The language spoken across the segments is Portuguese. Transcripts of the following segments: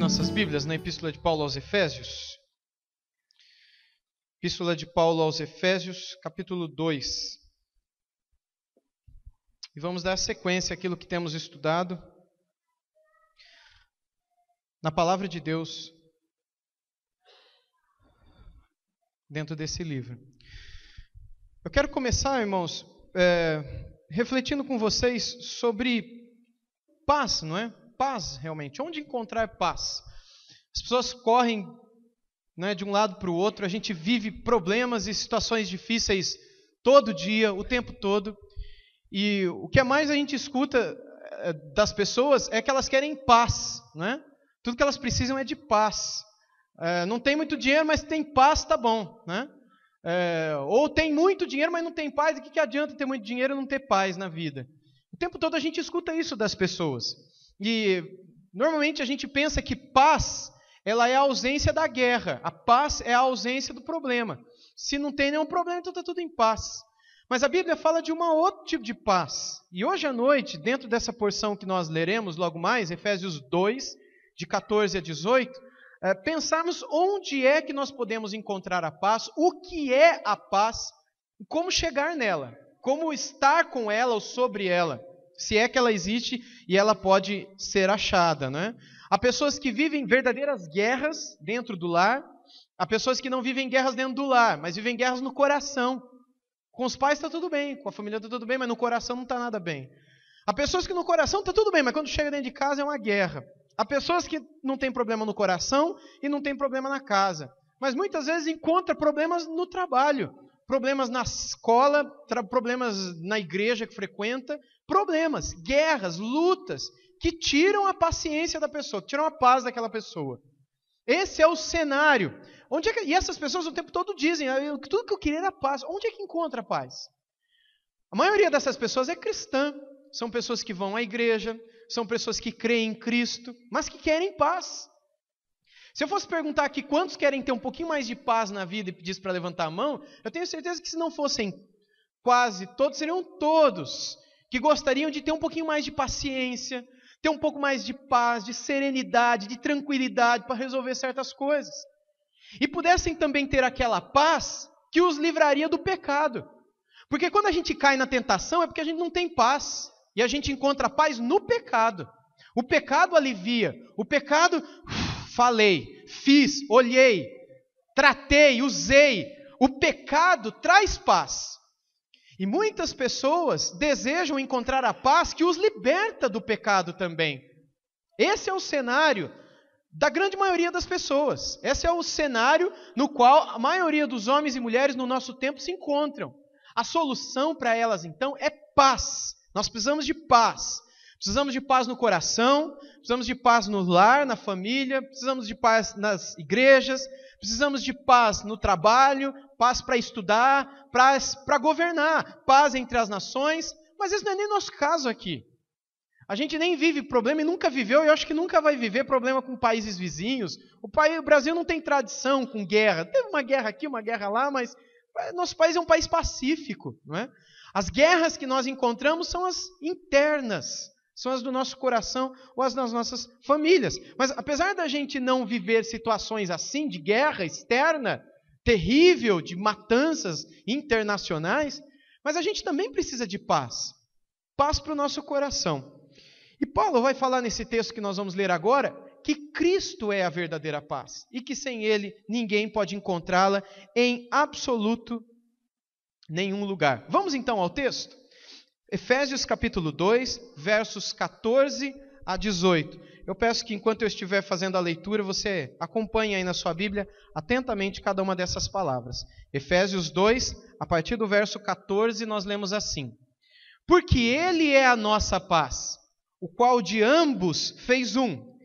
nossas Bíblias na Epístola de Paulo aos Efésios? Epístola de Paulo aos Efésios, capítulo 2. E vamos dar sequência àquilo que temos estudado na Palavra de Deus dentro desse livro. Eu quero começar, irmãos, refletindo com vocês sobre paz, não é? Paz, realmente. Onde encontrar paz? As pessoas correm, né, de um lado para o outro, a gente vive problemas e situações difíceis todo dia, o tempo todo. E o que mais a gente escuta das pessoas é que elas querem paz, né? Tudo que elas precisam é de paz. Não tem muito dinheiro, mas tem paz, tá bom, né? Ou tem muito dinheiro, mas não tem paz. E o que adianta ter muito dinheiro e não ter paz na vida? O tempo todo a gente escuta isso das pessoas. E normalmente a gente pensa que paz, ela é a ausência da guerra. A paz é a ausência do problema. Se não tem nenhum problema, então está tudo em paz. Mas a Bíblia fala de um outro tipo de paz. E hoje à noite, dentro dessa porção que nós leremos logo mais, Efésios 2, de 14 a 18, pensarmos onde é que nós podemos encontrar a paz, o que é a paz, como chegar nela, como estar com ela ou sobre ela, se é que ela existe e ela pode ser achada, né? Há pessoas que vivem verdadeiras guerras dentro do lar, há pessoas que não vivem guerras dentro do lar, mas vivem guerras no coração. Com os pais está tudo bem, com a família está tudo bem, mas no coração não está nada bem. Há pessoas que no coração está tudo bem, mas quando chega dentro de casa é uma guerra. Há pessoas que não têm problema no coração e não têm problema na casa. Mas muitas vezes encontra problemas no trabalho, problemas na escola, problemas na igreja que frequenta, problemas, guerras, lutas, que tiram a paciência da pessoa, que tiram a paz daquela pessoa. Esse é o cenário. E essas pessoas o tempo todo dizem, tudo que eu queria era paz. Onde é que encontra a paz? A maioria dessas pessoas é cristã. São pessoas que vão à igreja, são pessoas que creem em Cristo, mas que querem paz. Se eu fosse perguntar aqui quantos querem ter um pouquinho mais de paz na vida e pedisse para levantar a mão, eu tenho certeza que se não fossem quase todos, seriam todos que gostariam de ter um pouquinho mais de paciência, ter um pouco mais de paz, de serenidade, de tranquilidade para resolver certas coisas. E pudessem também ter aquela paz que os livraria do pecado. Porque quando a gente cai na tentação é porque a gente não tem paz. E a gente encontra paz no pecado. O pecado alivia. O pecado, falei, fiz, olhei, tratei, usei. O pecado traz paz. E muitas pessoas desejam encontrar a paz que os liberta do pecado também. Esse é o cenário da grande maioria das pessoas. Esse é o cenário no qual a maioria dos homens e mulheres no nosso tempo se encontram. A solução para elas, então, é paz. Nós precisamos de paz. Precisamos de paz no coração, precisamos de paz no lar, na família, precisamos de paz nas igrejas, precisamos de paz no trabalho, paz para estudar, paz para governar, paz entre as nações, mas esse não é nem nosso caso aqui. A gente nem vive problema e nunca viveu, e eu acho que nunca vai viver problema com países vizinhos. O Brasil não tem tradição com guerra. Teve uma guerra aqui, uma guerra lá, mas nosso país é um país pacífico, não é? As guerras que nós encontramos são as internas, são as do nosso coração ou as das nossas famílias. Mas apesar da gente não viver situações assim, de guerra externa, terrível, de matanças internacionais, mas a gente também precisa de paz. Paz para o nosso coração. E Paulo vai falar nesse texto que nós vamos ler agora, que Cristo é a verdadeira paz. E que sem Ele ninguém pode encontrá-la em absoluto nenhum lugar. Vamos então ao texto? Efésios capítulo 2, versos 14 a 18. Eu peço que enquanto eu estiver fazendo a leitura, você acompanhe aí na sua Bíblia atentamente cada uma dessas palavras. Efésios 2, a partir do verso 14, nós lemos assim: Porque Ele é a nossa paz, o qual de ambos fez um.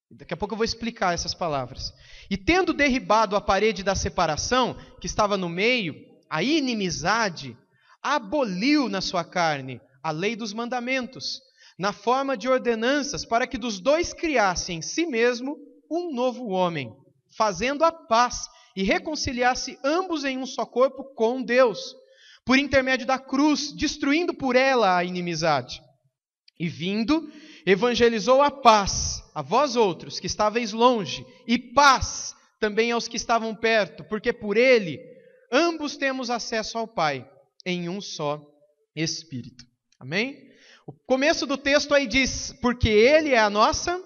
Daqui a pouco eu vou explicar essas palavras. E tendo derribado a parede da separação, que estava no meio, a inimizade, aboliu na sua carne a lei dos mandamentos, na forma de ordenanças, para que dos dois criasse em si mesmo um novo homem, fazendo a paz e reconciliasse ambos em um só corpo com Deus, por intermédio da cruz, destruindo por ela a inimizade. E vindo, evangelizou a paz a vós outros que estáveis longe, e paz também aos que estavam perto, porque por ele ambos temos acesso ao Pai em um só Espírito. Amém? O começo do texto aí diz, porque ele é a nossa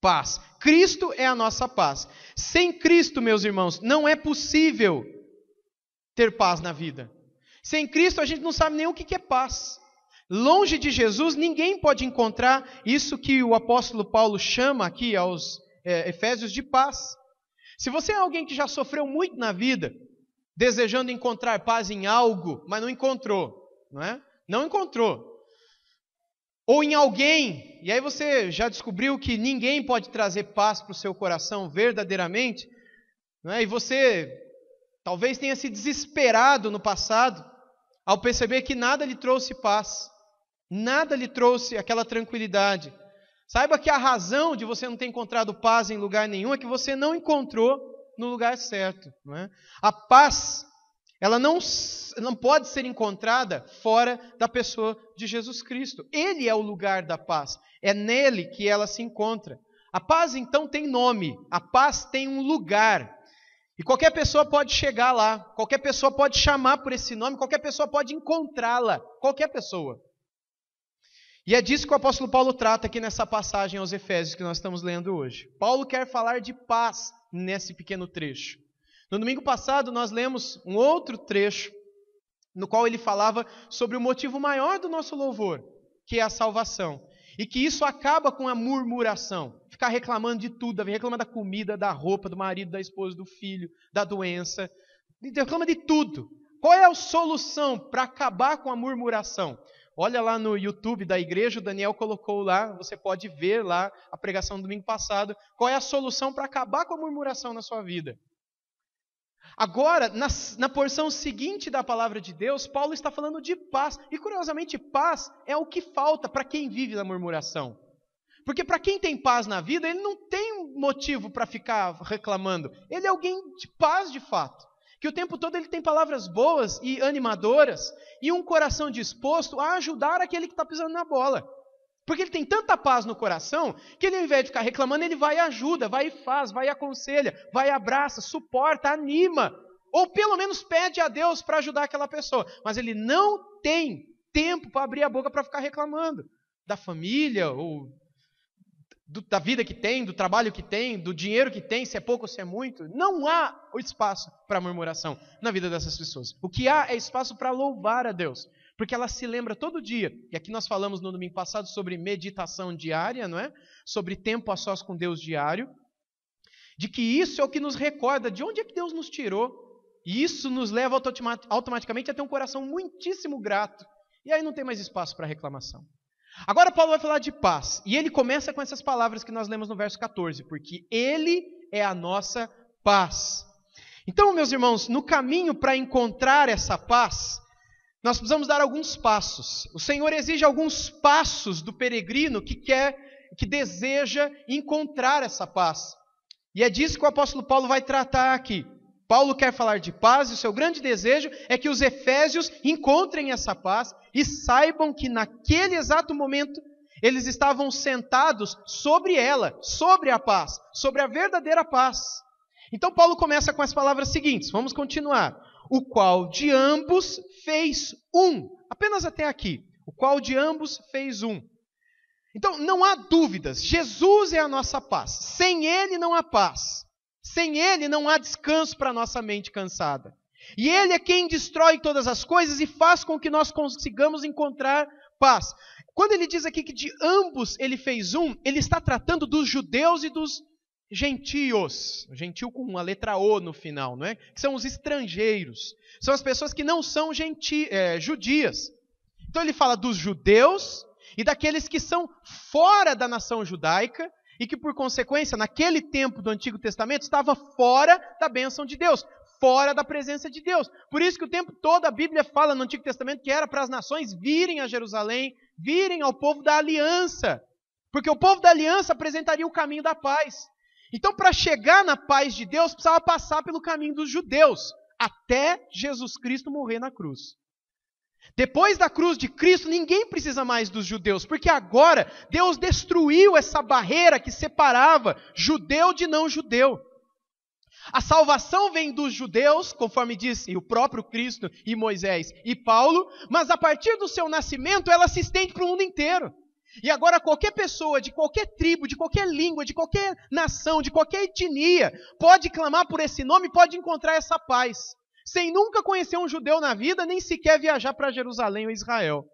paz. Cristo é a nossa paz. Sem Cristo, meus irmãos, não é possível ter paz na vida. Sem Cristo a gente não sabe nem o que é paz. Longe de Jesus, ninguém pode encontrar isso que o apóstolo Paulo chama aqui aos Efésios de paz. Se você é alguém que já sofreu muito na vida, desejando encontrar paz em algo, mas não encontrou, não é? Não encontrou. Ou em alguém, e aí você já descobriu que ninguém pode trazer paz para o seu coração verdadeiramente, não é? E você talvez tenha se desesperado no passado, ao perceber que nada lhe trouxe paz, nada lhe trouxe aquela tranquilidade. Saiba que a razão de você não ter encontrado paz em lugar nenhum é que você não encontrou no lugar certo. Não é? A paz, ela não pode ser encontrada fora da pessoa de Jesus Cristo. Ele é o lugar da paz. É nele que ela se encontra. A paz, então, tem nome. A paz tem um lugar. E qualquer pessoa pode chegar lá. Qualquer pessoa pode chamar por esse nome. Qualquer pessoa pode encontrá-la. Qualquer pessoa. E é disso que o apóstolo Paulo trata aqui nessa passagem aos Efésios que nós estamos lendo hoje. Paulo quer falar de paz nesse pequeno trecho. No domingo passado nós lemos um outro trecho no qual ele falava sobre o motivo maior do nosso louvor, que é a salvação. E que isso acaba com a murmuração. Ficar reclamando de tudo, reclama da comida, da roupa, do marido, da esposa, do filho, da doença. Reclama de tudo. Qual é a solução para acabar com a murmuração? Olha lá no YouTube da igreja, o Daniel colocou lá, você pode ver lá a pregação do domingo passado, qual é a solução para acabar com a murmuração na sua vida. Agora, na porção seguinte da palavra de Deus, Paulo está falando de paz. E curiosamente, paz é o que falta para quem vive na murmuração. Porque para quem tem paz na vida, ele não tem motivo para ficar reclamando. Ele é alguém de paz de fato. Que o tempo todo ele tem palavras boas e animadoras e um coração disposto a ajudar aquele que está pisando na bola. Porque ele tem tanta paz no coração que ele, ao invés de ficar reclamando, ele vai e ajuda, vai e faz, vai e aconselha, vai e abraça, suporta, anima. Ou pelo menos pede a Deus para ajudar aquela pessoa. Mas ele não tem tempo para abrir a boca para ficar reclamando da família ou da vida que tem, do trabalho que tem, do dinheiro que tem, se é pouco ou se é muito. Não há o espaço para murmuração na vida dessas pessoas. O que há é espaço para louvar a Deus, porque ela se lembra todo dia. E aqui nós falamos no domingo passado sobre meditação diária, não é? Sobre tempo a sós com Deus diário, de que isso é o que nos recorda de onde é que Deus nos tirou. E isso nos leva automaticamente a ter um coração muitíssimo grato. E aí não tem mais espaço para reclamação. Agora Paulo vai falar de paz, e ele começa com essas palavras que nós lemos no verso 14, porque ele é a nossa paz. Então, meus irmãos, no caminho para encontrar essa paz, nós precisamos dar alguns passos. O Senhor exige alguns passos do peregrino que deseja encontrar essa paz. E é disso que o apóstolo Paulo vai tratar aqui. Paulo quer falar de paz e o seu grande desejo é que os efésios encontrem essa paz e saibam que naquele exato momento eles estavam sentados sobre ela, sobre a paz, sobre a verdadeira paz. Então Paulo começa com as palavras seguintes, vamos continuar. O qual de ambos fez um, apenas até aqui. O qual de ambos fez um. Então não há dúvidas, Jesus é a nossa paz. Sem Ele não há paz. Sem Ele não há descanso para a nossa mente cansada. E Ele é quem destrói todas as coisas e faz com que nós consigamos encontrar paz. Quando ele diz aqui que de ambos Ele fez um, Ele está tratando dos judeus e dos gentios. Gentil com uma letra O no final, não é? Que são os estrangeiros. São as pessoas que não são judias. Então ele fala dos judeus e daqueles que são fora da nação judaica, e que, por consequência, naquele tempo do Antigo Testamento, estava fora da bênção de Deus, fora da presença de Deus. Por isso que o tempo todo a Bíblia fala no Antigo Testamento que era para as nações virem a Jerusalém, virem ao povo da aliança, porque o povo da aliança apresentaria o caminho da paz. Então, para chegar na paz de Deus, precisava passar pelo caminho dos judeus, até Jesus Cristo morrer na cruz. Depois da cruz de Cristo, ninguém precisa mais dos judeus, porque agora Deus destruiu essa barreira que separava judeu de não judeu. A salvação vem dos judeus, conforme disse o próprio Cristo e Moisés e Paulo, mas a partir do seu nascimento ela se estende para o mundo inteiro. E agora qualquer pessoa, de qualquer tribo, de qualquer língua, de qualquer nação, de qualquer etnia, pode clamar por esse nome, pode encontrar essa paz, sem nunca conhecer um judeu na vida, nem sequer viajar para Jerusalém ou Israel.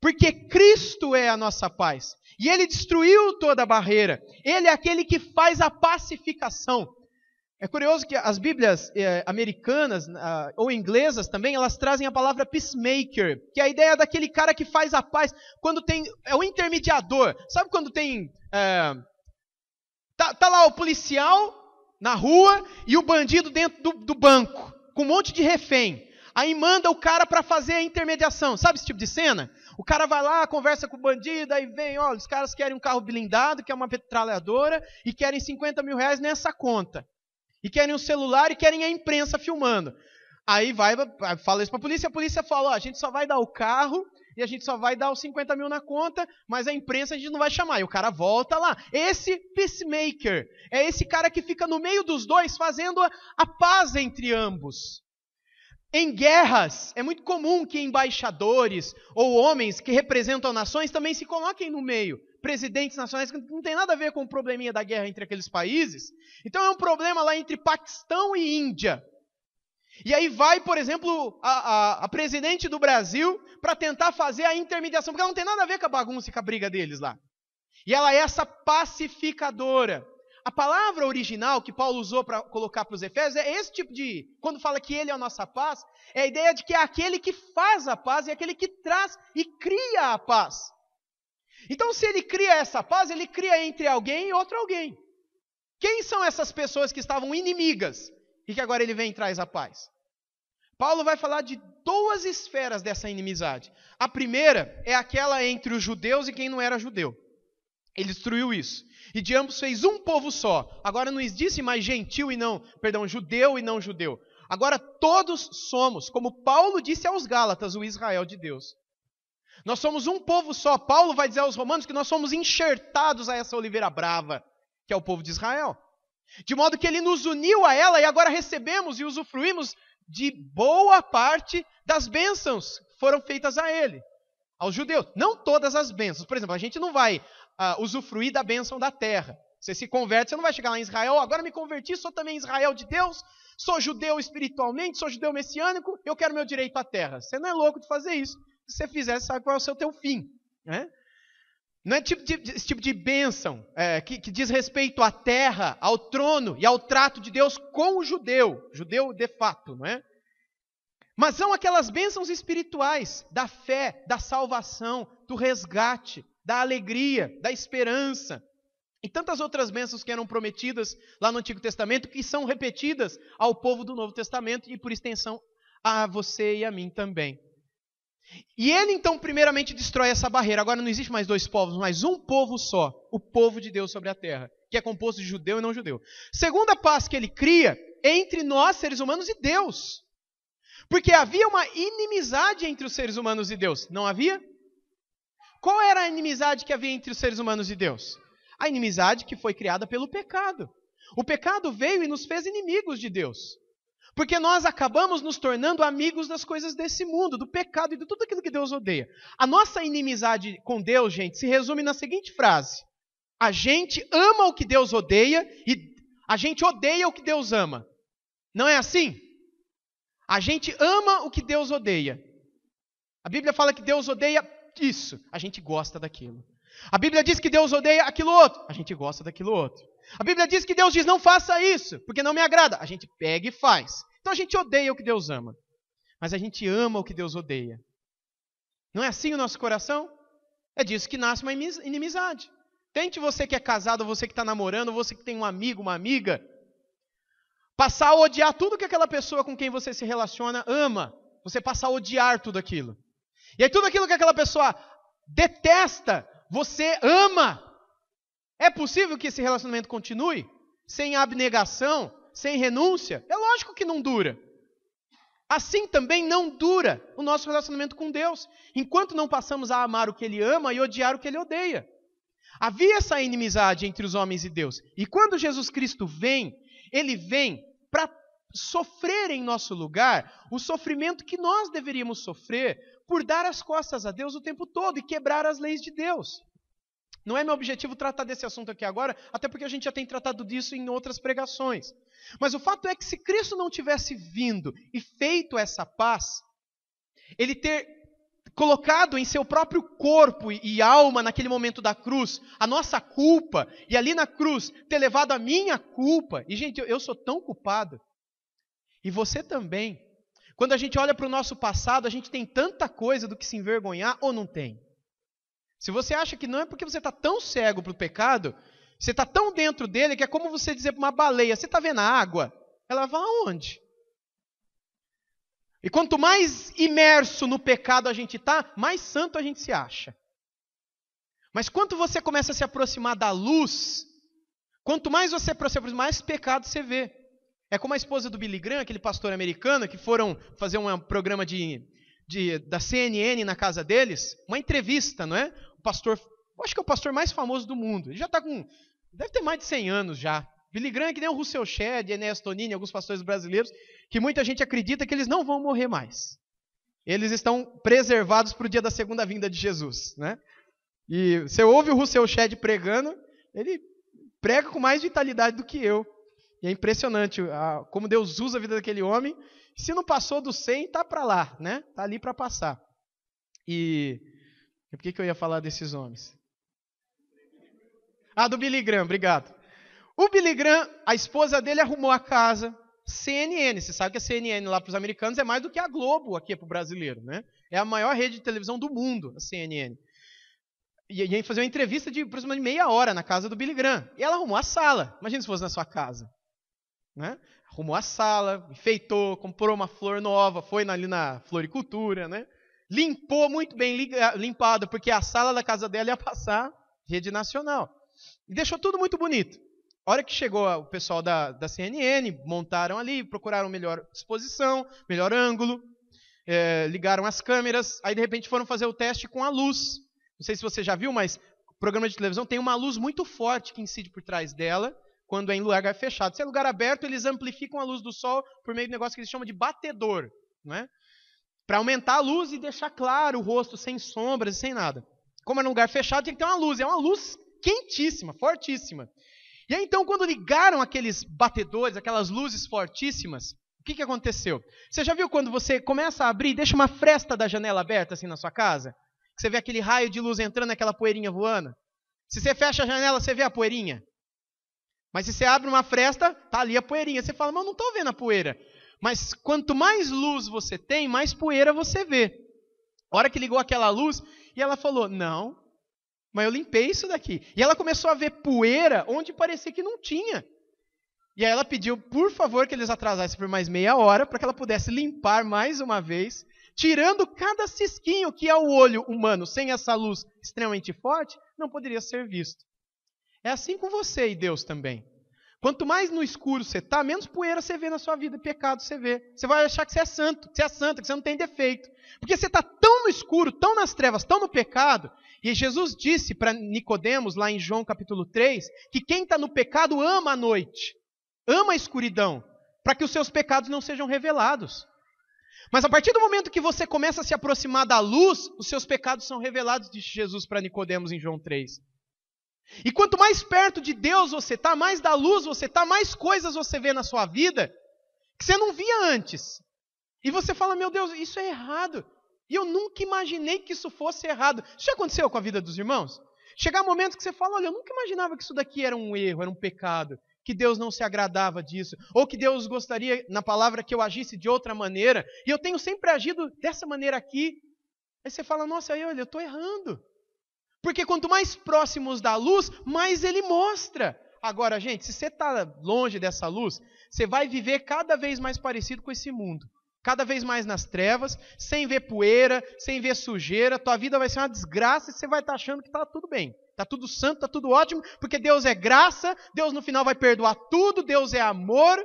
Porque Cristo é a nossa paz. E Ele destruiu toda a barreira. Ele é aquele que faz a pacificação. É curioso que as Bíblias americanas ou inglesas também, elas trazem a palavra peacemaker, que é a ideia daquele cara que faz a paz, quando tem, é o intermediador. Sabe quando tem, tá lá o policial na rua e o bandido dentro do banco, com um monte de refém. Aí manda o cara para fazer a intermediação. Sabe esse tipo de cena? O cara vai lá, conversa com o bandido, aí vem, olha, os caras querem um carro blindado, que é uma metralhadora, e querem 50 mil reais nessa conta. E querem um celular e querem a imprensa filmando. Aí fala isso para a polícia fala, ó, a gente só vai dar o carro e a gente só vai dar os 50 mil na conta, mas a imprensa a gente não vai chamar. E o cara volta lá. Esse peacemaker é esse cara que fica no meio dos dois fazendo a paz entre ambos. Em guerras, é muito comum que embaixadores ou homens que representam nações também se coloquem no meio. Presidentes nacionais que não tem nada a ver com o probleminha da guerra entre aqueles países. Então é um problema lá entre Paquistão e Índia. E aí vai, por exemplo, a presidente do Brasil para tentar fazer a intermediação, porque ela não tem nada a ver com a bagunça e com a briga deles lá. E ela é essa pacificadora. A palavra original que Paulo usou para colocar para os Efésios é esse tipo de... Quando fala que ele é a nossa paz, é a ideia de que é aquele que faz a paz e é aquele que traz e cria a paz. Então, se ele cria essa paz, ele cria entre alguém e outro alguém. Quem são essas pessoas que estavam inimigas e que agora ele vem e traz a paz? Paulo vai falar de duas esferas dessa inimizade. A primeira é aquela entre os judeus e quem não era judeu. Ele destruiu isso. E de ambos fez um povo só. Agora não existe mais gentil e não, judeu e não judeu. Agora todos somos, como Paulo disse aos Gálatas, o Israel de Deus. Nós somos um povo só. Paulo vai dizer aos romanos que nós somos enxertados a essa oliveira brava, que é o povo de Israel. De modo que ele nos uniu a ela e agora recebemos e usufruímos de boa parte das bênçãos que foram feitas a ele, aos judeus. Não todas as bênçãos. Por exemplo, a gente não vai usufruir da bênção da terra. Você se converte, você não vai chegar lá em Israel, agora me converti, sou também Israel de Deus, sou judeu espiritualmente, sou judeu messiânico, eu quero meu direito à terra. Você não é louco de fazer isso. Se você fizer, você sabe qual é o seu teu fim. Né? Não é esse tipo de bênção que diz respeito à terra, ao trono e ao trato de Deus com o judeu de fato, não é? Mas são aquelas bênçãos espirituais da fé, da salvação, do resgate, da alegria, da esperança. E tantas outras bênçãos que eram prometidas lá no Antigo Testamento, que são repetidas ao povo do Novo Testamento e, por extensão, a você e a mim também. E ele, então, primeiramente destrói essa barreira. Agora não existe mais dois povos, mas um povo só, o povo de Deus sobre a terra, que é composto de judeu e não judeu. Segunda paz que ele cria é entre nós, seres humanos, e Deus. Porque havia uma inimizade entre os seres humanos e Deus. Não havia? Qual era a inimizade que havia entre os seres humanos e Deus? A inimizade que foi criada pelo pecado. O pecado veio e nos fez inimigos de Deus. Porque nós acabamos nos tornando amigos das coisas desse mundo, do pecado e de tudo aquilo que Deus odeia. A nossa inimizade com Deus, gente, se resume na seguinte frase. A gente ama o que Deus odeia e a gente odeia o que Deus ama. Não é assim? A gente ama o que Deus odeia. A Bíblia fala que Deus odeia isso. A gente gosta daquilo. A Bíblia diz que Deus odeia aquilo outro. A gente gosta daquilo outro. A Bíblia diz que Deus diz, não faça isso, porque não me agrada. A gente pega e faz. Então a gente odeia o que Deus ama. Mas a gente ama o que Deus odeia. Não é assim o nosso coração? É disso que nasce uma inimizade. Tente você que é casado, você que está namorando, você que tem um amigo, uma amiga, passar a odiar tudo que aquela pessoa com quem você se relaciona ama. Você passa a odiar tudo aquilo. E aí tudo aquilo que aquela pessoa detesta, você ama. É possível que esse relacionamento continue sem abnegação, sem renúncia? É lógico que não dura. assim também não dura o nosso relacionamento com Deus, enquanto não passamos a amar o que Ele ama e odiar o que Ele odeia. Havia essa inimizade entre os homens e Deus. E quando Jesus Cristo vem, Ele vem para sofrer em nosso lugar o sofrimento que nós deveríamos sofrer por dar as costas a Deus o tempo todo e quebrar as leis de Deus. Não é meu objetivo tratar desse assunto aqui agora, até porque a gente já tem tratado disso em outras pregações. Mas o fato é que se Cristo não tivesse vindo e feito essa paz, Ele ter colocado em seu próprio corpo e alma naquele momento da cruz a nossa culpa, e ali na cruz ter levado a minha culpa, e gente, eu sou tão culpado, e você também. Quando a gente olha para o nosso passado, a gente tem tanta coisa do que se envergonhar ou não tem? Se você acha que não, é porque você está tão cego para o pecado, você está tão dentro dele, que é como você dizer para uma baleia, você está vendo a água? Ela vai aonde? E quanto mais imerso no pecado a gente está, mais santo a gente se acha. Mas quando você começa a se aproximar da luz, quanto mais você se aproxima, mais pecado você vê. É como a esposa do Billy Graham, aquele pastor americano, que foram fazer um programa da CNN na casa deles, uma entrevista, não é? O pastor, acho que é o pastor mais famoso do mundo. Ele já está deve ter mais de 100 anos já. Billy Graham é que nem o Russell Shedd, Enéas Tonini, alguns pastores brasileiros, que muita gente acredita que eles não vão morrer mais. Eles estão preservados para o dia da segunda vinda de Jesus, né? E você ouve o Russell Shedd pregando, ele prega com mais vitalidade do que eu. E é impressionante como Deus usa a vida daquele homem. Se não passou dos 100, está para lá, né? Está ali para passar. E por que eu ia falar desses homens? Do Billy Graham, obrigado. O Billy Graham, a esposa dele arrumou a casa, CNN. Você sabe que a CNN lá para os americanos é mais do que a Globo aqui para o brasileiro, né? É a maior rede de televisão do mundo, a CNN. E ia fazer uma entrevista de aproximadamente meia hora na casa do Billy Graham. E ela arrumou a sala. Imagina se fosse na sua casa. Né? Arrumou a sala, enfeitou, comprou uma flor nova, foi ali na floricultura, né? Limpou muito bem limpado, porque a sala da casa dela ia passar rede nacional. E deixou tudo muito bonito. A hora que chegou o pessoal da CNN, montaram ali, procuraram melhor exposição, melhor ângulo, ligaram as câmeras, aí de repente foram fazer o teste com a luz. Não sei se você já viu, mas o programa de televisão tem uma luz muito forte que incide por trás dela, quando é em lugar fechado. Se é lugar aberto, eles amplificam a luz do sol por meio de um negócio que eles chamam de batedor, né? Para aumentar a luz e deixar claro o rosto, sem sombras e sem nada. Como é num lugar fechado, tem que ter uma luz. É uma luz quentíssima, fortíssima. E aí, então, quando ligaram aqueles batedores, aquelas luzes fortíssimas, o que aconteceu? Você já viu quando você começa a abrir, deixa uma fresta da janela aberta assim na sua casa? Que você vê aquele raio de luz entrando, aquela poeirinha voando? Se você fecha a janela, você vê a poeirinha? Mas se você abre uma fresta, tá ali a poeirinha. Você fala, mas eu não estou vendo a poeira. Mas quanto mais luz você tem, mais poeira você vê. A hora que ligou aquela luz, e ela falou, não, mas eu limpei isso daqui. E ela começou a ver poeira onde parecia que não tinha. E aí ela pediu, por favor, que eles atrasassem por mais meia hora, para que ela pudesse limpar mais uma vez, tirando cada cisquinho que ao olho humano, sem essa luz extremamente forte, não poderia ser visto. É assim com você e Deus também. Quanto mais no escuro você está, menos poeira você vê na sua vida, pecado você vê. Você vai achar que você é santo, que você é santa, que você não tem defeito. Porque você está tão no escuro, tão nas trevas, tão no pecado. E Jesus disse para Nicodemos, lá em João capítulo 3, que quem está no pecado ama a noite, ama a escuridão, para que os seus pecados não sejam revelados. Mas a partir do momento que você começa a se aproximar da luz, os seus pecados são revelados, disse Jesus para Nicodemos em João 3. E quanto mais perto de Deus você está, mais da luz você está, mais coisas você vê na sua vida que você não via antes. E você fala, meu Deus, isso é errado. E eu nunca imaginei que isso fosse errado. Isso já aconteceu com a vida dos irmãos? Chegar momentos que você fala, olha, eu nunca imaginava que isso daqui era um erro, era um pecado, que Deus não se agradava disso, ou que Deus gostaria, na palavra, que eu agisse de outra maneira, e eu tenho sempre agido dessa maneira aqui. Aí você fala, nossa, olha, eu estou errando. Porque quanto mais próximos da luz, mais ele mostra. Agora, gente, se você está longe dessa luz, você vai viver cada vez mais parecido com esse mundo. Cada vez mais nas trevas, sem ver poeira, sem ver sujeira. Tua vida vai ser uma desgraça e você vai estar achando que está tudo bem. Está tudo santo, está tudo ótimo, porque Deus é graça, Deus no final vai perdoar tudo, Deus é amor.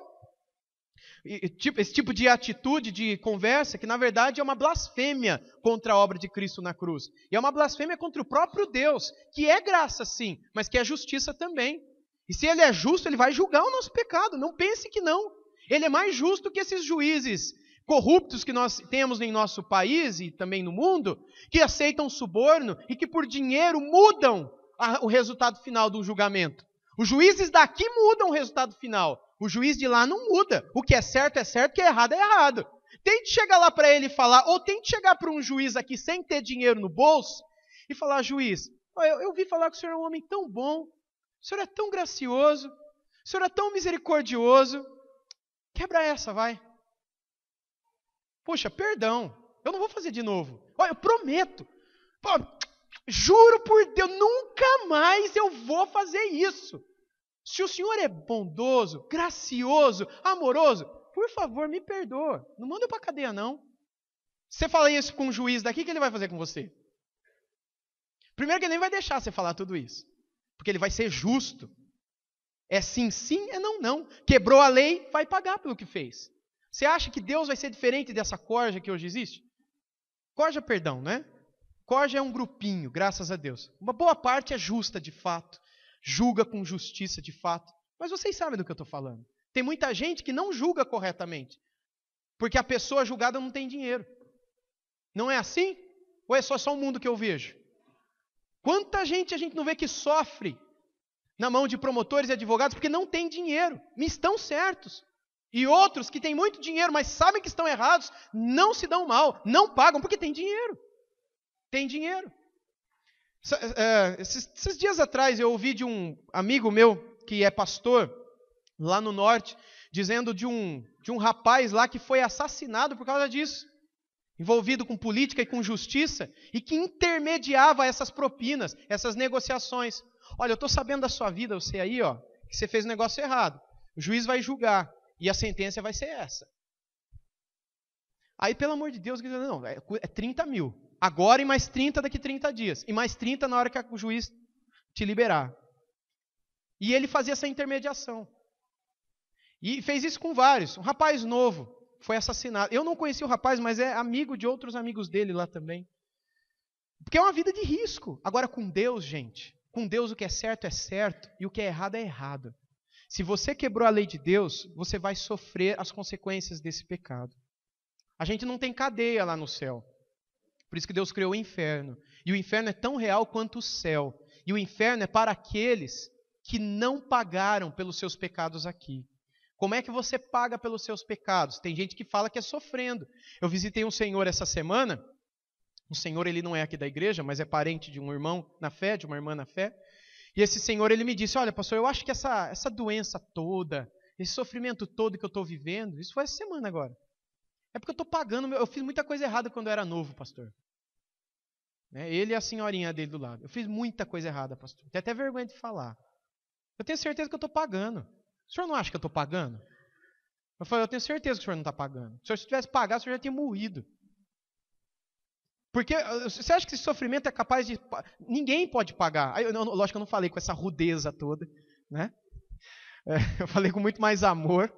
esse tipo de atitude, de conversa, que na verdade é uma blasfêmia contra a obra de Cristo na cruz. E é uma blasfêmia contra o próprio Deus, que é graça sim, mas que é justiça também. E se Ele é justo, Ele vai julgar o nosso pecado, não pense que não. Ele é mais justo que esses juízes corruptos que nós temos em nosso país e também no mundo, que aceitam suborno e que por dinheiro mudam o resultado final do julgamento. Os juízes daqui mudam o resultado final. O juiz de lá não muda. O que é certo, o que é errado. Tente chegar lá para ele e falar, ou tente chegar para um juiz aqui sem ter dinheiro no bolso e falar, juiz, eu ouvi falar que o senhor é um homem tão bom, o senhor é tão gracioso, o senhor é tão misericordioso. Quebra essa, vai. Poxa, perdão, eu não vou fazer de novo. Olha, eu prometo. Pô, juro por Deus, nunca mais eu vou fazer isso. Se o senhor é bondoso, gracioso, amoroso, por favor, me perdoa. Não manda eu para a cadeia, não. Você fala isso com um juiz daqui, o que ele vai fazer com você? Primeiro que ele nem vai deixar você falar tudo isso. Porque ele vai ser justo. É sim, sim, é não, não. Quebrou a lei, vai pagar pelo que fez. Você acha que Deus vai ser diferente dessa corja que hoje existe? Corja, perdão, né? Corja é um grupinho, graças a Deus. Uma boa parte é justa, de fato. Julga com justiça, de fato. Mas vocês sabem do que eu estou falando. Tem muita gente que não julga corretamente. Porque a pessoa julgada não tem dinheiro. Não é assim? Ou é só um mundo que eu vejo? Quanta gente a gente não vê que sofre na mão de promotores e advogados porque não tem dinheiro. Estão certos. E outros que têm muito dinheiro, mas sabem que estão errados, não se dão mal, não pagam porque tem dinheiro. Tem dinheiro. Esses dias atrás eu ouvi de um amigo meu, que é pastor, lá no norte, dizendo de um rapaz lá que foi assassinado por causa disso. Envolvido com política e com justiça, e que intermediava essas propinas, essas negociações. Olha, eu estou sabendo da sua vida, você aí, ó, que você fez um negócio errado. O juiz vai julgar, e a sentença vai ser essa. Aí, pelo amor de Deus, não, é 30 mil. Agora e mais 30 daqui 30 dias. E mais 30 na hora que o juiz te liberar. E ele fazia essa intermediação. E fez isso com vários. Um rapaz novo foi assassinado. Eu não conheci o rapaz, mas é amigo de outros amigos dele lá também. Porque é uma vida de risco. Agora com Deus, gente, com Deus o que é certo e o que é errado. Se você quebrou a lei de Deus, você vai sofrer as consequências desse pecado. A gente não tem cadeia lá no céu. Por isso que Deus criou o inferno. E o inferno é tão real quanto o céu. E o inferno é para aqueles que não pagaram pelos seus pecados aqui. Como é que você paga pelos seus pecados? Tem gente que fala que é sofrendo. Eu visitei um senhor essa semana. O senhor, ele não é aqui da igreja, mas é parente de um irmão na fé, de uma irmã na fé. E esse senhor, ele me disse, olha, pastor, eu acho que essa doença toda, esse sofrimento todo que eu estou vivendo, isso foi essa semana agora. É porque eu estou pagando, eu fiz muita coisa errada quando eu era novo, pastor. Ele e a senhorinha dele do lado. Eu fiz muita coisa errada, pastor. Tenho até vergonha de falar. Eu tenho certeza que eu estou pagando. O senhor não acha que eu estou pagando? Eu falei, eu tenho certeza que o senhor não está pagando. Se tivesse pagado, o senhor já tinha morrido. Porque você acha que esse sofrimento é capaz de... Ninguém pode pagar. Lógico que eu não falei com essa rudeza toda, né? Eu falei com muito mais amor.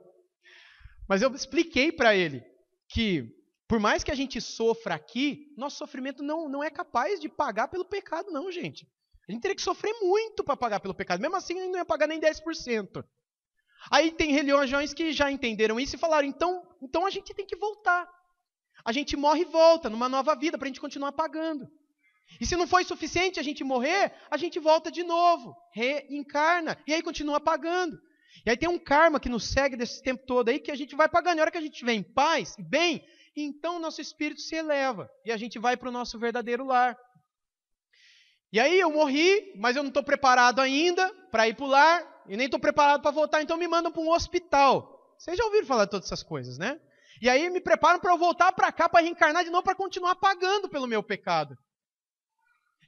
Mas eu expliquei para ele que, por mais que a gente sofra aqui, nosso sofrimento não é capaz de pagar pelo pecado, não, gente. A gente teria que sofrer muito para pagar pelo pecado. Mesmo assim, a gente não ia pagar nem 10%. Aí tem religiões que já entenderam isso e falaram, então a gente tem que voltar. A gente morre e volta numa nova vida para a gente continuar pagando. E se não foi suficiente a gente morrer, a gente volta de novo, reencarna, e aí continua pagando. E aí tem um karma que nos segue desse tempo todo aí, que a gente vai pagando. E a hora que a gente estiver em paz, bem, então o nosso espírito se eleva, e a gente vai para o nosso verdadeiro lar. E aí eu morri, mas eu não estou preparado ainda para ir para o lar, e nem estou preparado para voltar, então me mandam para um hospital. Vocês já ouviram falar de todas essas coisas, né? E aí me preparam para eu voltar para cá, para reencarnar de novo, para continuar pagando pelo meu pecado.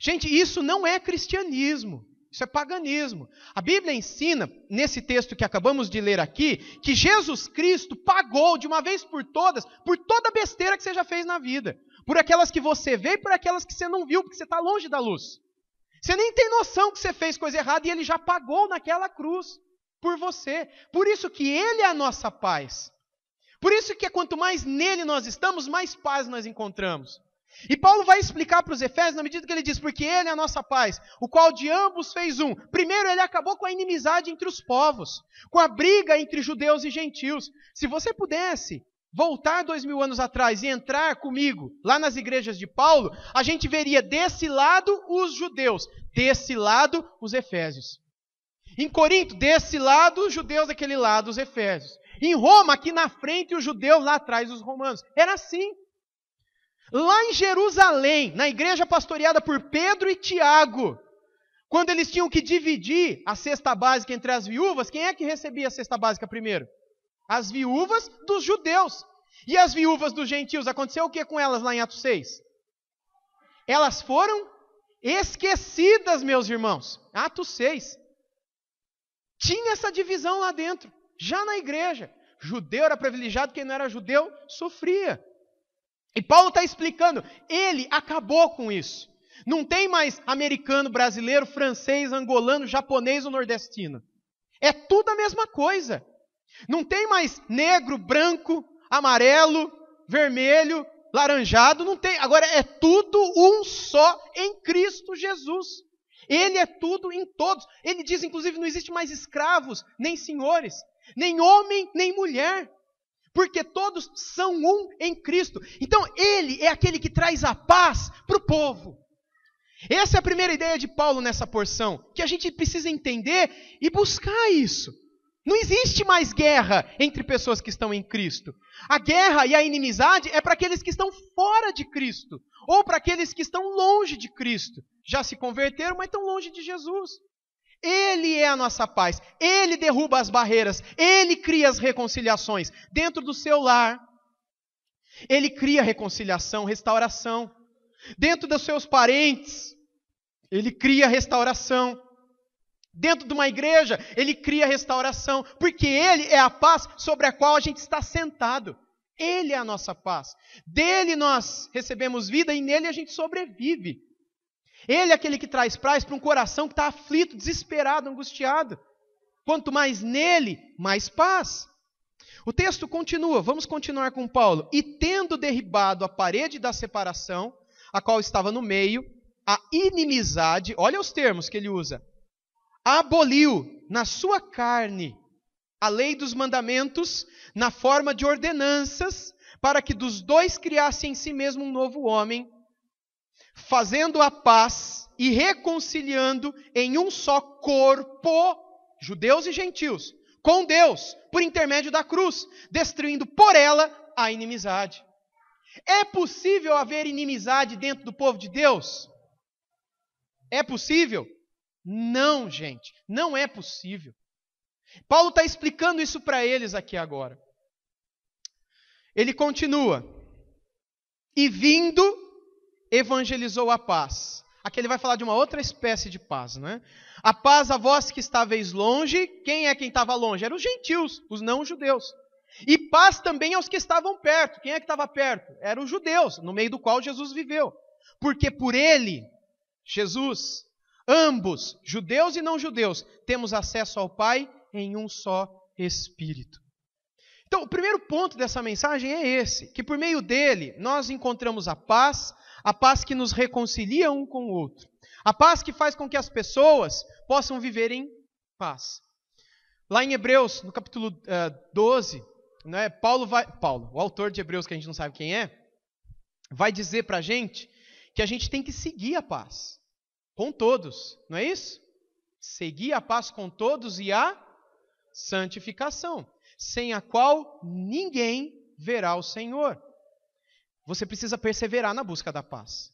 Gente, isso não é cristianismo, isso é paganismo. A Bíblia ensina, nesse texto que acabamos de ler aqui, que Jesus Cristo pagou de uma vez por todas, por toda besteira que você já fez na vida. Por aquelas que você vê e por aquelas que você não viu, porque você está longe da luz. Você nem tem noção que você fez coisa errada e Ele já pagou naquela cruz por você. Por isso que Ele é a nossa paz. Por isso que quanto mais nele nós estamos, mais paz nós encontramos. E Paulo vai explicar para os Efésios na medida que ele diz, porque ele é a nossa paz, o qual de ambos fez um. Primeiro, ele acabou com a inimizade entre os povos, com a briga entre judeus e gentios. Se você pudesse voltar 2000 anos atrás e entrar comigo lá nas igrejas de Paulo, a gente veria desse lado os judeus, desse lado os efésios. Em Corinto, desse lado os judeus, daquele lado os efésios. Em Roma, aqui na frente os judeus, lá atrás os romanos. Era assim. Lá em Jerusalém, na igreja pastoreada por Pedro e Tiago, quando eles tinham que dividir a cesta básica entre as viúvas, quem é que recebia a cesta básica primeiro? As viúvas dos judeus. E as viúvas dos gentios, aconteceu o que com elas lá em Atos 6? Elas foram esquecidas, meus irmãos. Atos 6. Tinha essa divisão lá dentro, já na igreja. Judeu era privilegiado, quem não era judeu sofria. E Paulo está explicando, ele acabou com isso. Não tem mais americano, brasileiro, francês, angolano, japonês ou nordestino. É tudo a mesma coisa. Não tem mais negro, branco, amarelo, vermelho, laranjado, não tem. Agora é tudo um só em Cristo Jesus. Ele é tudo em todos. Ele diz, inclusive, não existe mais escravos, nem senhores, nem homem, nem mulher. Porque todos são um em Cristo. Então, ele é aquele que traz a paz para o povo. Essa é a primeira ideia de Paulo nessa porção, que a gente precisa entender e buscar isso. Não existe mais guerra entre pessoas que estão em Cristo. A guerra e a inimizade é para aqueles que estão fora de Cristo, ou para aqueles que estão longe de Cristo. Já se converteram, mas estão longe de Jesus. Ele é a nossa paz, Ele derruba as barreiras, Ele cria as reconciliações. Dentro do seu lar, Ele cria reconciliação, restauração. Dentro dos seus parentes, Ele cria restauração. Dentro de uma igreja, Ele cria restauração, porque Ele é a paz sobre a qual a gente está sentado. Ele é a nossa paz. Dele nós recebemos vida e nele a gente sobrevive. Ele é aquele que traz paz para um coração que está aflito, desesperado, angustiado. Quanto mais nele, mais paz. O texto continua, vamos continuar com Paulo. E tendo derribado a parede da separação, a qual estava no meio, a inimizade, olha os termos que ele usa, aboliu na sua carne a lei dos mandamentos na forma de ordenanças, para que dos dois criasse em si mesmo um novo homem, fazendo a paz e reconciliando em um só corpo, judeus e gentios, com Deus, por intermédio da cruz, destruindo por ela a inimizade. É possível haver inimizade dentro do povo de Deus? É possível? Não, gente, não é possível. Paulo está explicando isso para eles aqui agora. Ele continua. E vindo, evangelizou a paz. Aqui ele vai falar de uma outra espécie de paz, não é? A paz a vós que estáveis longe. Quem é quem estava longe? Eram os gentios, os não-judeus. E paz também aos que estavam perto. Quem é que estava perto? Eram os judeus, no meio do qual Jesus viveu. Porque por ele, Jesus, ambos, judeus e não-judeus, temos acesso ao Pai em um só Espírito. Então, o primeiro ponto dessa mensagem é esse, que por meio dele nós encontramos a paz que nos reconcilia um com o outro, a paz que faz com que as pessoas possam viver em paz. Lá em Hebreus, no capítulo 12, né, Paulo, o autor de Hebreus, que a gente não sabe quem é, vai dizer para a gente que a gente tem que seguir a paz com todos, não é isso? Seguir a paz com todos e a santificação, sem a qual ninguém verá o Senhor. Você precisa perseverar na busca da paz.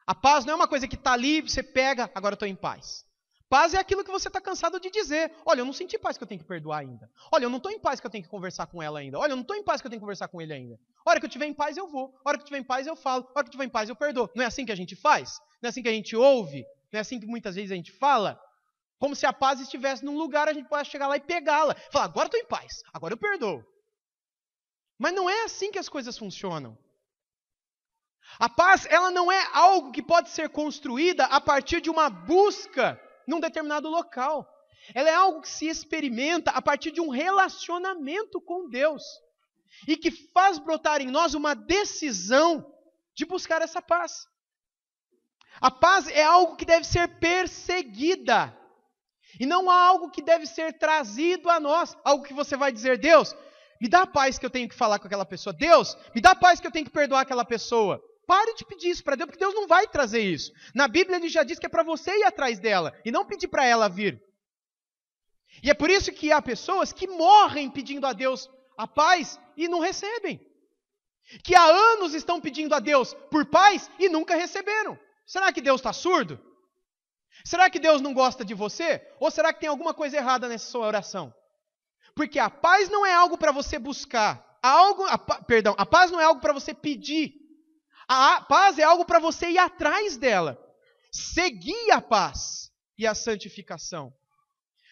A paz não é uma coisa que está ali, você pega, agora estou em paz. Paz é aquilo que você está cansado de dizer. Olha, eu não senti paz que eu tenho que perdoar ainda. Olha, eu não estou em paz que eu tenho que conversar com ela ainda. Olha, eu não estou em paz que eu tenho que conversar com ele ainda. A hora que eu estiver em paz eu vou. A hora que eu estiver em paz eu falo. A hora que eu estiver em paz eu perdoo. Não é assim que a gente faz? Não é assim que a gente ouve? Não é assim que muitas vezes a gente fala? Como se a paz estivesse num lugar, a gente pode chegar lá e pegá-la. Falar, agora estou em paz, agora eu perdoo. Mas não é assim que as coisas funcionam. A paz, ela não é algo que pode ser construída a partir de uma busca num determinado local. Ela é algo que se experimenta a partir de um relacionamento com Deus. e que faz brotar em nós uma decisão de buscar essa paz. A paz é algo que deve ser perseguida, e não algo que deve ser trazido a nós, algo que você vai dizer: Deus, me dá a paz que eu tenho que falar com aquela pessoa. Deus, me dá a paz que eu tenho que perdoar aquela pessoa. Pare de pedir isso para Deus, porque Deus não vai trazer isso. Na Bíblia ele já diz que é para você ir atrás dela, e não pedir para ela vir. E é por isso que há pessoas que morrem pedindo a Deus a paz e não recebem. Que há anos estão pedindo a Deus por paz e nunca receberam. Será que Deus está surdo? Será que Deus não gosta de você? Ou será que tem alguma coisa errada nessa sua oração? Porque a paz não é algo para você buscar. A paz não é algo para você pedir. A paz é algo para você ir atrás dela. Seguir a paz e a santificação.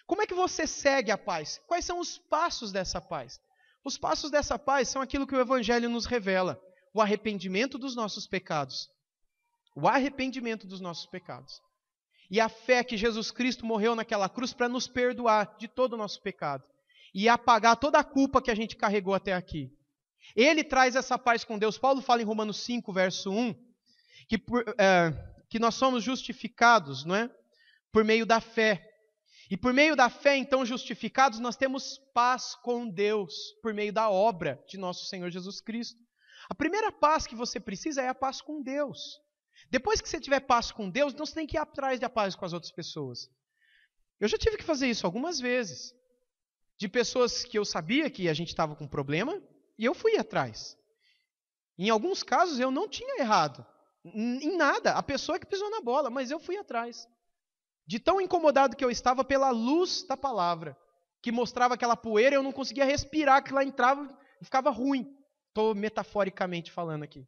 Como é que você segue a paz? Quais são os passos dessa paz? Os passos dessa paz são aquilo que o Evangelho nos revela. O arrependimento dos nossos pecados. O arrependimento dos nossos pecados. E a fé que Jesus Cristo morreu naquela cruz para nos perdoar de todo o nosso pecado. E apagar toda a culpa que a gente carregou até aqui. Ele traz essa paz com Deus. Paulo fala em Romanos 5, verso 1, que nós somos justificados, não é? Por meio da fé. E por meio da fé, então, justificados, nós temos paz com Deus, por meio da obra de nosso Senhor Jesus Cristo. A primeira paz que você precisa é a paz com Deus. Depois que você tiver paz com Deus, então você tem que ir atrás da paz com as outras pessoas. Eu já tive que fazer isso algumas vezes. De pessoas que eu sabia que a gente estava com problema, e eu fui atrás. Em alguns casos eu não tinha errado. Em nada. A pessoa que pisou na bola, mas eu fui atrás. De tão incomodado que eu estava pela luz da palavra, que mostrava aquela poeira, eu não conseguia respirar, que lá entrava e ficava ruim. Estou metaforicamente falando aqui.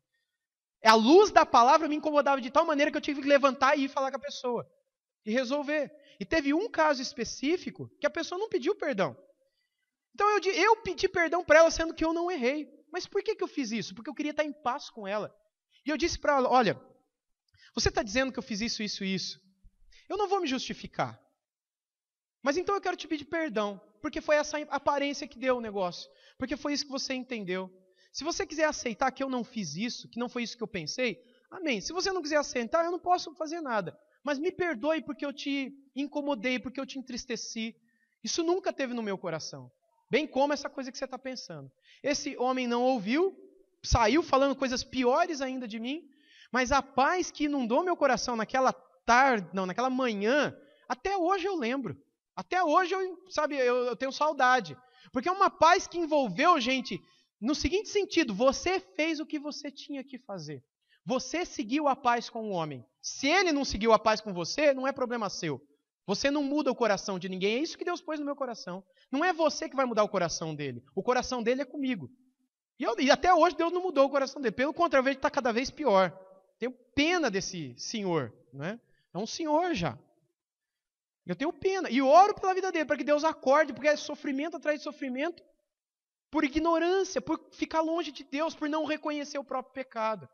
A luz da palavra me incomodava de tal maneira que eu tive que levantar e ir falar com a pessoa. E resolver. E teve um caso específico que a pessoa não pediu perdão. Então eu pedi perdão para ela, sendo que eu não errei. Mas por que eu fiz isso? Porque eu queria estar em paz com ela. E eu disse para ela: olha, você está dizendo que eu fiz isso, isso e isso. Eu não vou me justificar. Mas então eu quero te pedir perdão. Porque foi essa aparência que deu o negócio. Porque foi isso que você entendeu. Se você quiser aceitar que eu não fiz isso, que não foi isso que eu pensei, amém. Se você não quiser aceitar, eu não posso fazer nada. Mas me perdoe porque eu te incomodei, porque eu te entristeci. Isso nunca teve no meu coração. Bem como essa coisa que você está pensando. Esse homem não ouviu, saiu falando coisas piores ainda de mim, mas a paz que inundou meu coração naquela tarde, não, naquela manhã, até hoje eu lembro. Até hoje eu tenho saudade. Porque é uma paz que envolveu, gente, no seguinte sentido: você fez o que você tinha que fazer. Você seguiu a paz com o homem. Se ele não seguiu a paz com você, não é problema seu. Você não muda o coração de ninguém. É isso que Deus pôs no meu coração. Não é você que vai mudar o coração dele. O coração dele é comigo. E até hoje Deus não mudou o coração dele. Pelo contrário, eu vejo que está cada vez pior. Tenho pena desse senhor. Não é? É um senhor já. Eu tenho pena. E oro pela vida dele, para que Deus acorde, porque é sofrimento atrás de sofrimento, por ignorância, por ficar longe de Deus, por não reconhecer o próprio pecado.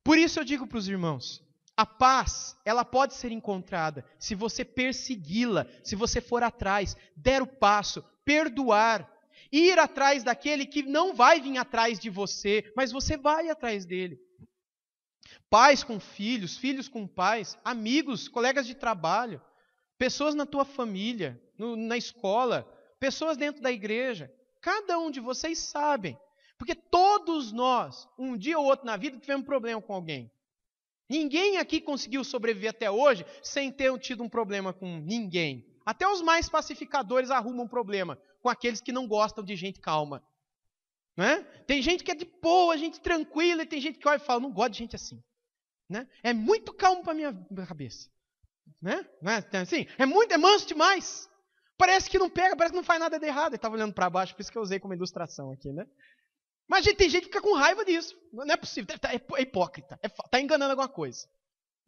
Por isso eu digo para os irmãos: a paz, ela pode ser encontrada se você persegui-la, se você for atrás, der o passo, perdoar, ir atrás daquele que não vai vir atrás de você, mas você vai atrás dele. Pais com filhos, filhos com pais, amigos, colegas de trabalho, pessoas na tua família, na escola, pessoas dentro da igreja. Cada um de vocês sabem, porque todos nós, um dia ou outro na vida, tivemos problema com alguém. Ninguém aqui conseguiu sobreviver até hoje sem ter tido um problema com ninguém. Até os mais pacificadores arrumam problema com aqueles que não gostam de gente calma. Não é? Tem gente que é de boa, gente tranquila, e tem gente que olha e fala: não gosto de gente assim. Né? É muito calmo para minha cabeça. Né? Não é assim? É manso demais. Parece que não pega, parece que não faz nada de errado. Ele estava olhando para baixo, por isso que eu usei como ilustração aqui. Né? Mas tem gente que fica com raiva disso. Não é possível, é hipócrita, está enganando alguma coisa.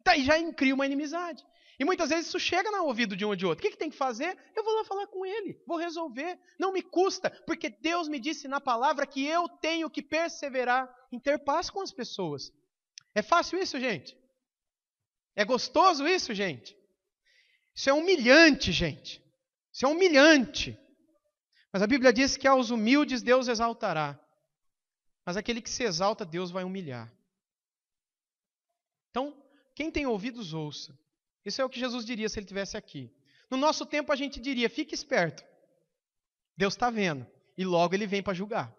Daí já cria uma inimizade. E muitas vezes isso chega no ouvido de um ou de outro. O que tem que fazer? Eu vou lá falar com ele, vou resolver. Não me custa, porque Deus me disse na palavra que eu tenho que perseverar em ter paz com as pessoas. É fácil isso, gente? É gostoso isso, gente? Isso é humilhante, gente. Isso é humilhante. Mas a Bíblia diz que aos humildes Deus exaltará. Mas aquele que se exalta, Deus vai humilhar. Então, quem tem ouvidos, ouça. Isso é o que Jesus diria se ele estivesse aqui. No nosso tempo a gente diria, fique esperto. Deus está vendo. E logo ele vem para julgar.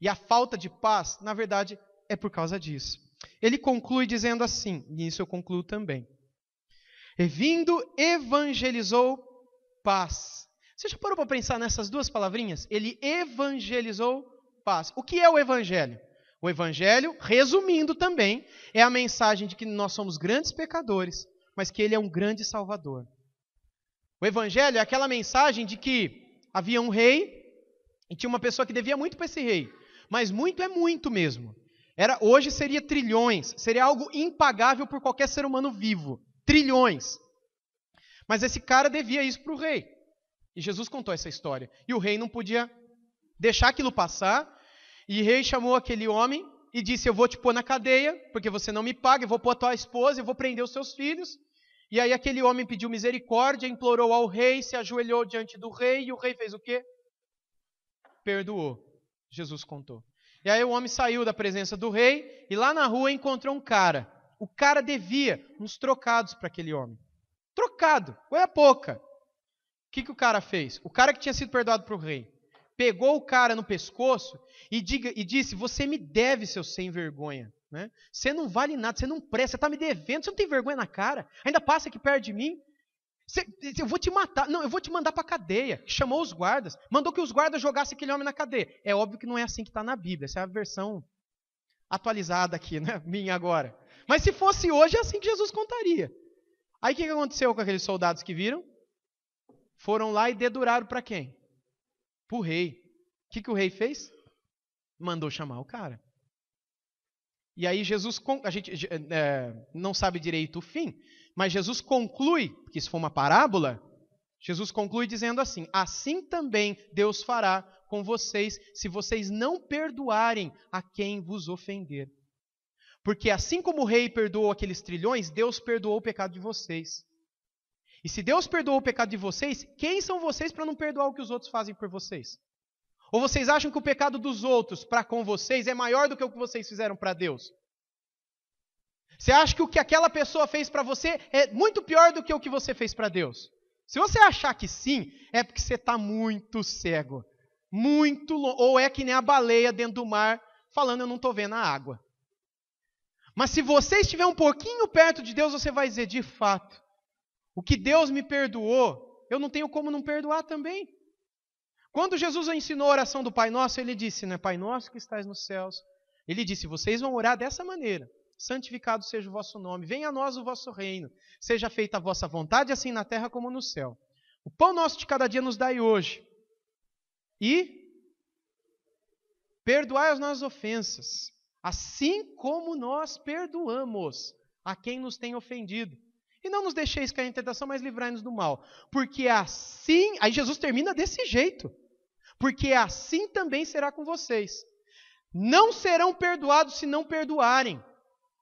E a falta de paz, na verdade, é por causa disso. Ele conclui dizendo assim, e isso eu concluo também. E vindo, evangelizou paz. Você já parou para pensar nessas duas palavrinhas? Ele evangelizou paz. O que é o evangelho? O evangelho, resumindo também, é a mensagem de que nós somos grandes pecadores, mas que ele é um grande salvador. O evangelho é aquela mensagem de que havia um rei e tinha uma pessoa que devia muito para esse rei. Mas muito é muito mesmo. Hoje seria trilhões, seria algo impagável por qualquer ser humano vivo. Trilhões. Mas esse cara devia isso para o rei. E Jesus contou essa história. E o rei não podia deixar aquilo passar. E o rei chamou aquele homem e disse, eu vou te pôr na cadeia, porque você não me paga, eu vou pôr a tua esposa, eu vou prender os seus filhos. E aí aquele homem pediu misericórdia, implorou ao rei, se ajoelhou diante do rei, e o rei fez o quê? Perdoou. Jesus contou. E aí o homem saiu da presença do rei, e lá na rua encontrou um cara. O cara devia uns trocados para aquele homem. Trocado, coisa pouca. O que o cara fez? O cara que tinha sido perdoado para o rei, pegou o cara no pescoço e disse, você me deve, seu sem vergonha. Né? Você não vale nada, você não presta, você está me devendo, você não tem vergonha na cara, ainda passa aqui perto de mim. Eu vou te matar, não, eu vou te mandar para a cadeia. Chamou os guardas, mandou que os guardas jogassem aquele homem na cadeia. É óbvio que não é assim que está na Bíblia, essa é a versão atualizada aqui, né? Minha agora. Mas se fosse hoje, é assim que Jesus contaria. Aí o que aconteceu com aqueles soldados que viram? Foram lá e deduraram para quem? Para o rei. O que o rei fez? Mandou chamar o cara. E aí Jesus, a gente não sabe direito o fim, mas Jesus conclui, porque isso foi uma parábola, Jesus conclui dizendo assim, assim também Deus fará com vocês, se vocês não perdoarem a quem vos ofender. Porque assim como o rei perdoou aqueles trilhões, Deus perdoou o pecado de vocês. E se Deus perdoou o pecado de vocês, quem são vocês para não perdoar o que os outros fazem por vocês? Ou vocês acham que o pecado dos outros para com vocês é maior do que o que vocês fizeram para Deus? Você acha que o que aquela pessoa fez para você é muito pior do que o que você fez para Deus? Se você achar que sim, é porque você está muito cego. Ou é que nem a baleia dentro do mar, falando eu não estou vendo a água. Mas se você estiver um pouquinho perto de Deus, você vai dizer, de fato, o que Deus me perdoou, eu não tenho como não perdoar também. Quando Jesus ensinou a oração do Pai Nosso, ele disse, né, Pai Nosso que estás nos céus, ele disse, vocês vão orar dessa maneira, santificado seja o vosso nome, venha a nós o vosso reino, seja feita a vossa vontade, assim na terra como no céu. O pão nosso de cada dia nos dai hoje. E perdoai as nossas ofensas, assim como nós perdoamos a quem nos tem ofendido. E não nos deixeis cair em tentação, mas livrai-nos do mal. Porque assim, aí Jesus termina desse jeito. Porque assim também será com vocês. Não serão perdoados se não perdoarem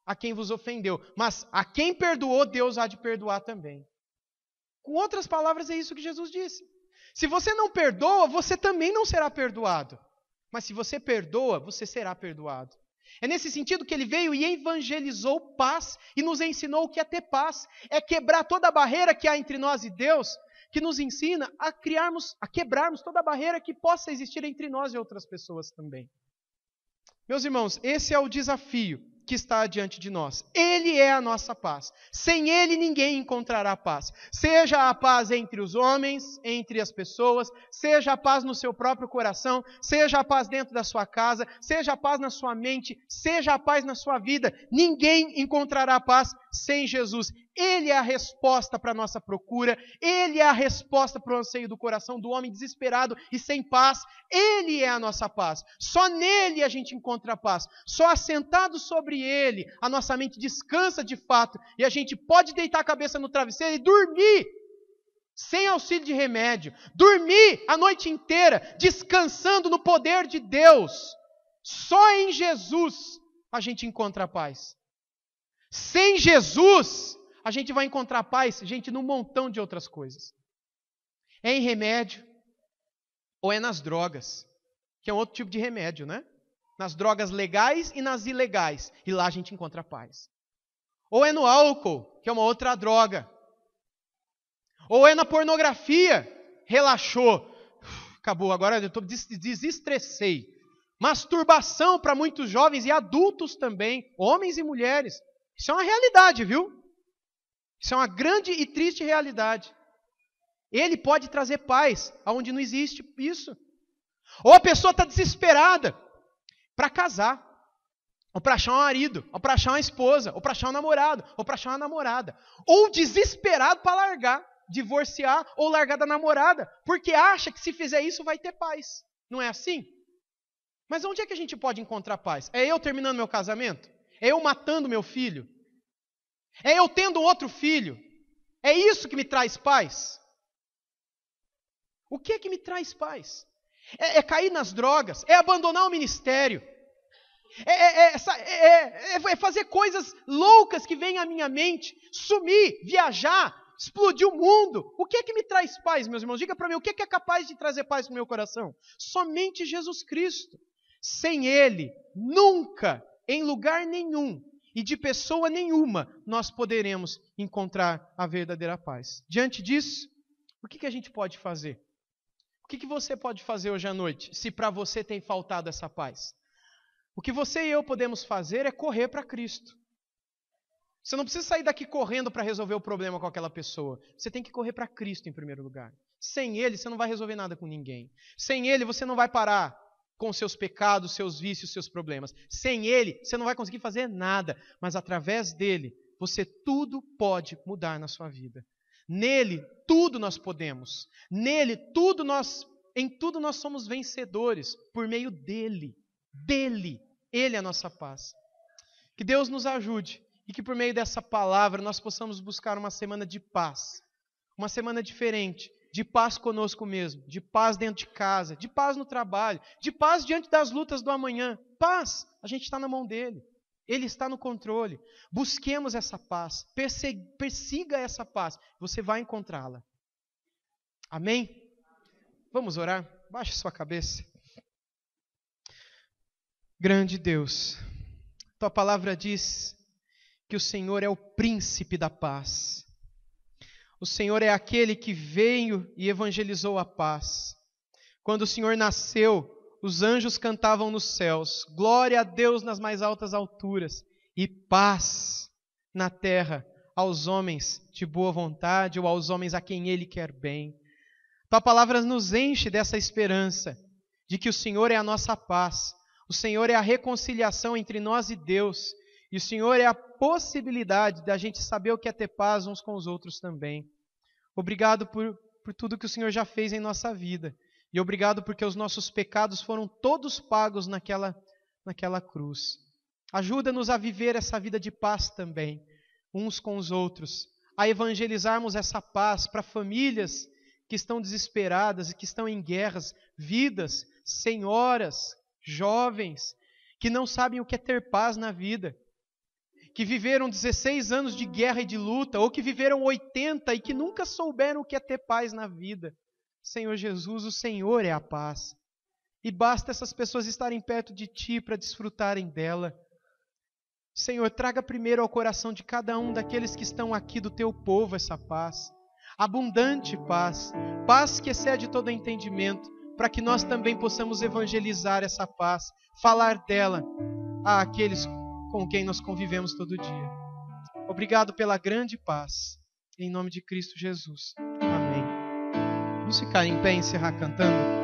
a quem vos ofendeu. Mas a quem perdoou, Deus há de perdoar também. Com outras palavras, é isso que Jesus disse. Se você não perdoa, você também não será perdoado. Mas se você perdoa, você será perdoado. É nesse sentido que ele veio e evangelizou paz e nos ensinou o que é ter paz. É quebrar toda a barreira que há entre nós e Deus, que nos ensina a quebrarmos toda a barreira que possa existir entre nós e outras pessoas também. Meus irmãos, esse é o desafio que está diante de nós. Ele é a nossa paz. Sem Ele ninguém encontrará paz. Seja a paz entre os homens, entre as pessoas, seja a paz no seu próprio coração, seja a paz dentro da sua casa, seja a paz na sua mente, seja a paz na sua vida. Ninguém encontrará paz sem Jesus. Ele é a resposta para a nossa procura, Ele é a resposta para o anseio do coração do homem desesperado e sem paz. Ele é a nossa paz. Só nele a gente encontra paz. Só assentado sobre Ele, a nossa mente descansa de fato e a gente pode deitar a cabeça no travesseiro e dormir sem auxílio de remédio. Dormir a noite inteira, descansando no poder de Deus. Só em Jesus a gente encontra paz. Sem Jesus, a gente vai encontrar paz, gente, num montão de outras coisas. É em remédio, ou é nas drogas, que é um outro tipo de remédio, né? Nas drogas legais e nas ilegais. E lá a gente encontra paz. Ou é no álcool, que é uma outra droga. Ou é na pornografia. Relaxou. Acabou, agora eu desestressei. Masturbação para muitos jovens e adultos também, homens e mulheres. Isso é uma realidade, viu? Isso é uma grande e triste realidade. Ele pode trazer paz aonde não existe isso. Ou a pessoa está desesperada para casar, ou para achar um marido, ou para achar uma esposa, ou para achar um namorado, ou para achar uma namorada. Ou desesperado para largar, divorciar ou largar da namorada, porque acha que se fizer isso vai ter paz. Não é assim? Mas onde é que a gente pode encontrar paz? É eu terminando meu casamento? É eu matando meu filho? É eu tendo um outro filho? É isso que me traz paz? O que é que me traz paz? É cair nas drogas? É abandonar o ministério? É fazer coisas loucas que vêm à minha mente? Sumir, viajar, explodir o mundo? O que é que me traz paz, meus irmãos? Diga para mim, o que é capaz de trazer paz para o meu coração? Somente Jesus Cristo. Sem Ele, nunca, em lugar nenhum e de pessoa nenhuma, nós poderemos encontrar a verdadeira paz. Diante disso, o que a gente pode fazer? O que você pode fazer hoje à noite, se para você tem faltado essa paz? O que você e eu podemos fazer é correr para Cristo. Você não precisa sair daqui correndo para resolver o problema com aquela pessoa. Você tem que correr para Cristo em primeiro lugar. Sem Ele, você não vai resolver nada com ninguém. Sem Ele, você não vai parar com seus pecados, seus vícios, seus problemas. Sem Ele, você não vai conseguir fazer nada. Mas através dEle, você tudo pode mudar na sua vida. Nele, tudo nós podemos. Nele, em tudo nós somos vencedores. Por meio dEle. Dele. Ele é a nossa paz. Que Deus nos ajude. E que por meio dessa palavra nós possamos buscar uma semana de paz. Uma semana diferente. De paz conosco mesmo, de paz dentro de casa, de paz no trabalho, de paz diante das lutas do amanhã. Paz, a gente está na mão dele. Ele está no controle. Busquemos essa paz, persiga essa paz. Você vai encontrá-la. Amém? Vamos orar? Baixe sua cabeça. Grande Deus, tua palavra diz que o Senhor é o príncipe da paz. O Senhor é aquele que veio e evangelizou a paz. Quando o Senhor nasceu, os anjos cantavam nos céus, glória a Deus nas mais altas alturas, e paz na terra aos homens de boa vontade, ou aos homens a quem Ele quer bem. Tua palavra nos enche dessa esperança, de que o Senhor é a nossa paz, o Senhor é a reconciliação entre nós e Deus, e o Senhor é a possibilidade da gente saber o que é ter paz uns com os outros também. Obrigado por tudo que o Senhor já fez em nossa vida. E obrigado porque os nossos pecados foram todos pagos naquela cruz. Ajuda-nos a viver essa vida de paz também, uns com os outros. A evangelizarmos essa paz para famílias que estão desesperadas e que estão em guerras, vidas, senhoras, jovens, que não sabem o que é ter paz na vida. Que viveram 16 anos de guerra e de luta, ou que viveram 80 e que nunca souberam o que é ter paz na vida. Senhor Jesus, o Senhor é a paz. E basta essas pessoas estarem perto de Ti para desfrutarem dela. Senhor, traga primeiro ao coração de cada um daqueles que estão aqui do Teu povo essa paz. Abundante paz, paz que excede todo entendimento, para que nós também possamos evangelizar essa paz, falar dela àqueles com quem nós convivemos todo dia. Obrigado pela grande paz. Em nome de Cristo Jesus. Amém. Vamos ficar em pé e encerrar cantando.